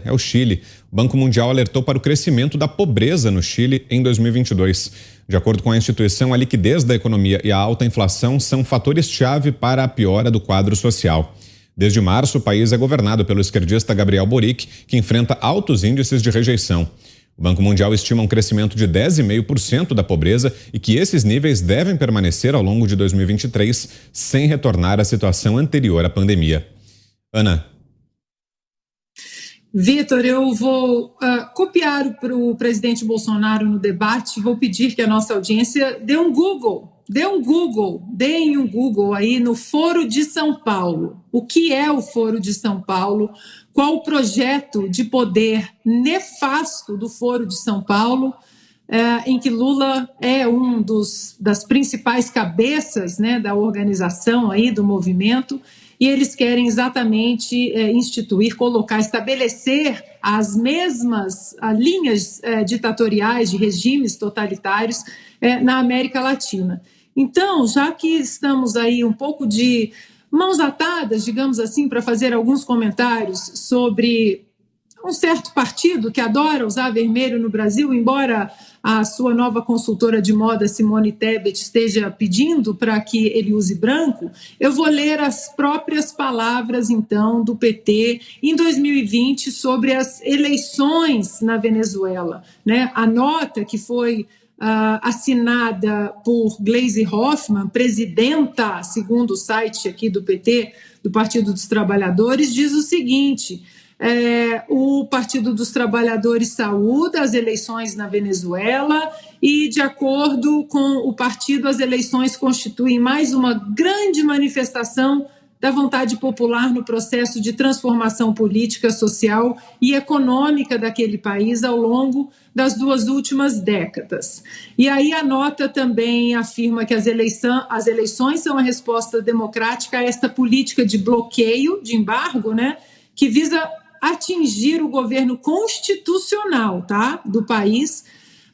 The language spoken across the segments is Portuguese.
é o Chile. O Banco Mundial alertou para o crescimento da pobreza no Chile em 2022. De acordo com a instituição, a liquidez da economia e a alta inflação são fatores-chave para a piora do quadro social. Desde março, o país é governado pelo esquerdista Gabriel Boric, que enfrenta altos índices de rejeição. O Banco Mundial estima um crescimento de 10,5% da pobreza e que esses níveis devem permanecer ao longo de 2023, sem retornar à situação anterior à pandemia. Ana. Vitor, eu vou copiar para o presidente Bolsonaro no debate, vou pedir que a nossa audiência deem um Google aí no Foro de São Paulo. O que é o Foro de São Paulo? Qual o projeto de poder nefasto do Foro de São Paulo, em que Lula é das principais cabeças, né, da organização aí, do movimento, e eles querem exatamente estabelecer as mesmas linhas ditatoriais de regimes totalitários na América Latina. Então, já que estamos aí um pouco de mãos atadas, digamos assim, para fazer alguns comentários sobre um certo partido que adora usar vermelho no Brasil, embora a sua nova consultora de moda, Simone Tebet, esteja pedindo para que ele use branco, eu vou ler as próprias palavras, então, do PT em 2020 sobre as eleições na Venezuela, né? A nota que foi assinada por Gleisi Hoffmann, presidenta, segundo o site aqui do PT, do Partido dos Trabalhadores, diz o seguinte: o Partido dos Trabalhadores saúda as eleições na Venezuela e, de acordo com o partido, as eleições constituem mais uma grande manifestação da vontade popular no processo de transformação política, social e econômica daquele país ao longo das 2 últimas décadas. E aí a nota também afirma que as eleições são a resposta democrática a esta política de bloqueio, de embargo, né, que visa atingir o governo constitucional, tá, do país,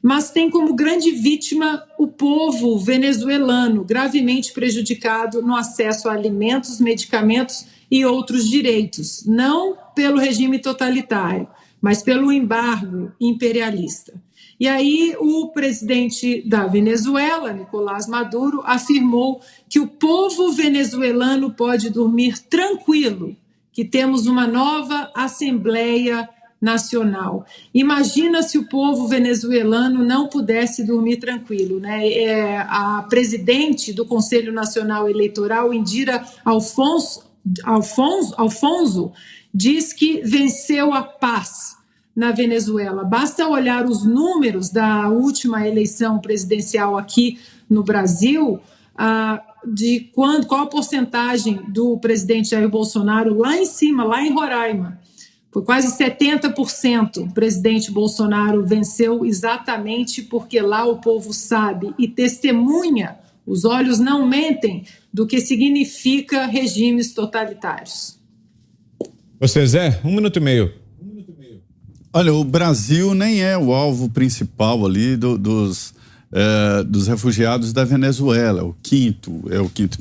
mas tem como grande vítima o povo venezuelano, gravemente prejudicado no acesso a alimentos, medicamentos e outros direitos, não pelo regime totalitário, mas pelo embargo imperialista. E aí o presidente da Venezuela, Nicolás Maduro, afirmou que o povo venezuelano pode dormir tranquilo, que temos uma nova Assembleia Nacional. Imagina se o povo venezuelano não pudesse dormir tranquilo, né? A presidente do Conselho Nacional Eleitoral, Indira Alfonso, diz que venceu a paz na Venezuela. Basta olhar os números da última eleição presidencial aqui no Brasil, qual a porcentagem do presidente Jair Bolsonaro lá em cima, lá em Roraima. Foi quase 70%. O presidente Bolsonaro venceu exatamente porque lá o povo sabe e testemunha, os olhos não mentem, do que significa regimes totalitários. Você, Zé, 1 minuto e meio. Olha, o Brasil nem é o alvo principal ali dos refugiados da Venezuela, é o quinto.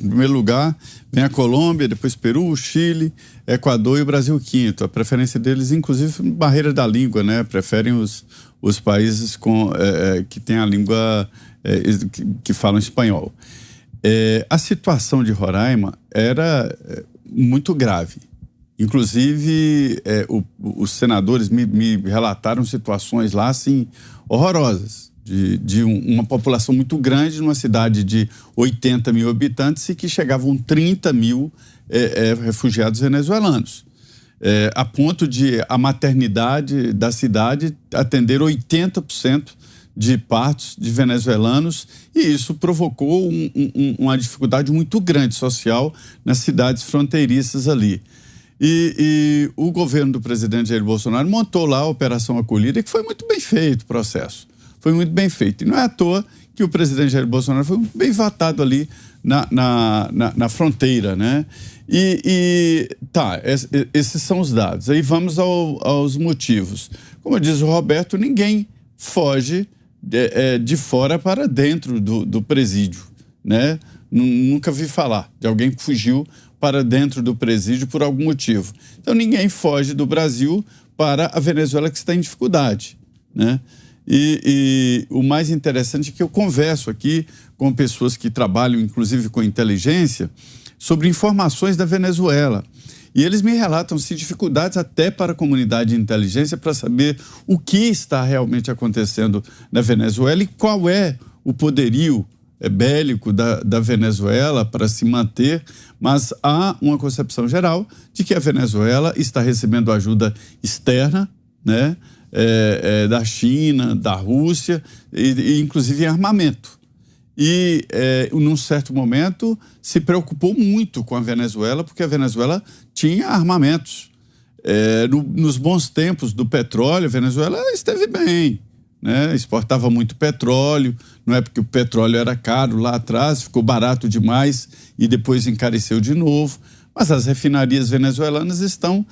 Em primeiro lugar vem a Colômbia, depois Peru, Chile, Equador e o Brasil quinto. A preferência deles, inclusive, barreira da língua, né? Preferem os países que têm a língua que falam espanhol. A situação de Roraima era muito grave. Inclusive, os senadores me relataram situações lá, assim, horrorosas. De uma população muito grande, numa cidade de 80 mil habitantes e que chegavam 30 mil refugiados venezuelanos. A ponto de a maternidade da cidade atender 80% de partos de venezuelanos, e isso provocou uma dificuldade muito grande social nas cidades fronteiriças ali. E o governo do presidente Jair Bolsonaro montou lá a Operação Acolhida, que foi muito bem feito o processo. Foi muito bem feito. E não é à toa que o presidente Jair Bolsonaro foi bem votado ali na fronteira, né? Esses são os dados. Aí vamos aos motivos. Como diz o Roberto, ninguém foge de fora para dentro do presídio, né? Nunca vi falar de alguém que fugiu para dentro do presídio por algum motivo. Então ninguém foge do Brasil para a Venezuela, que está em dificuldade, né? E o mais interessante é que eu converso aqui com pessoas que trabalham, inclusive, com inteligência, sobre informações da Venezuela. E eles me relatam dificuldades até para a comunidade de inteligência para saber o que está realmente acontecendo na Venezuela e qual é o poderio bélico da Venezuela para se manter, mas há uma concepção geral de que a Venezuela está recebendo ajuda externa, né? Da China, da Rússia, e inclusive em armamento. E, num certo momento, se preocupou muito com a Venezuela, porque a Venezuela tinha armamentos. Nos bons tempos do petróleo, a Venezuela esteve bem, né? Exportava muito petróleo, não é porque o petróleo era caro lá atrás, ficou barato demais e depois encareceu de novo. Mas as refinarias venezuelanas estão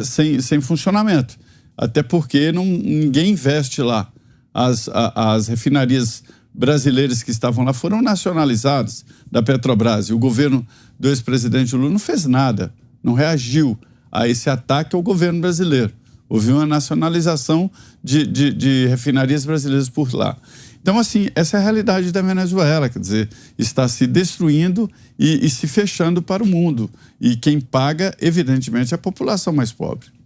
sem funcionamento. Até porque ninguém investe lá. As refinarias brasileiras que estavam lá foram nacionalizadas da Petrobras. E o governo do ex-presidente Lula não fez nada, não reagiu a esse ataque ao governo brasileiro. Houve uma nacionalização de refinarias brasileiras por lá. Então, assim, essa é a realidade da Venezuela, quer dizer, está se destruindo e se fechando para o mundo. E quem paga, evidentemente, é a população mais pobre.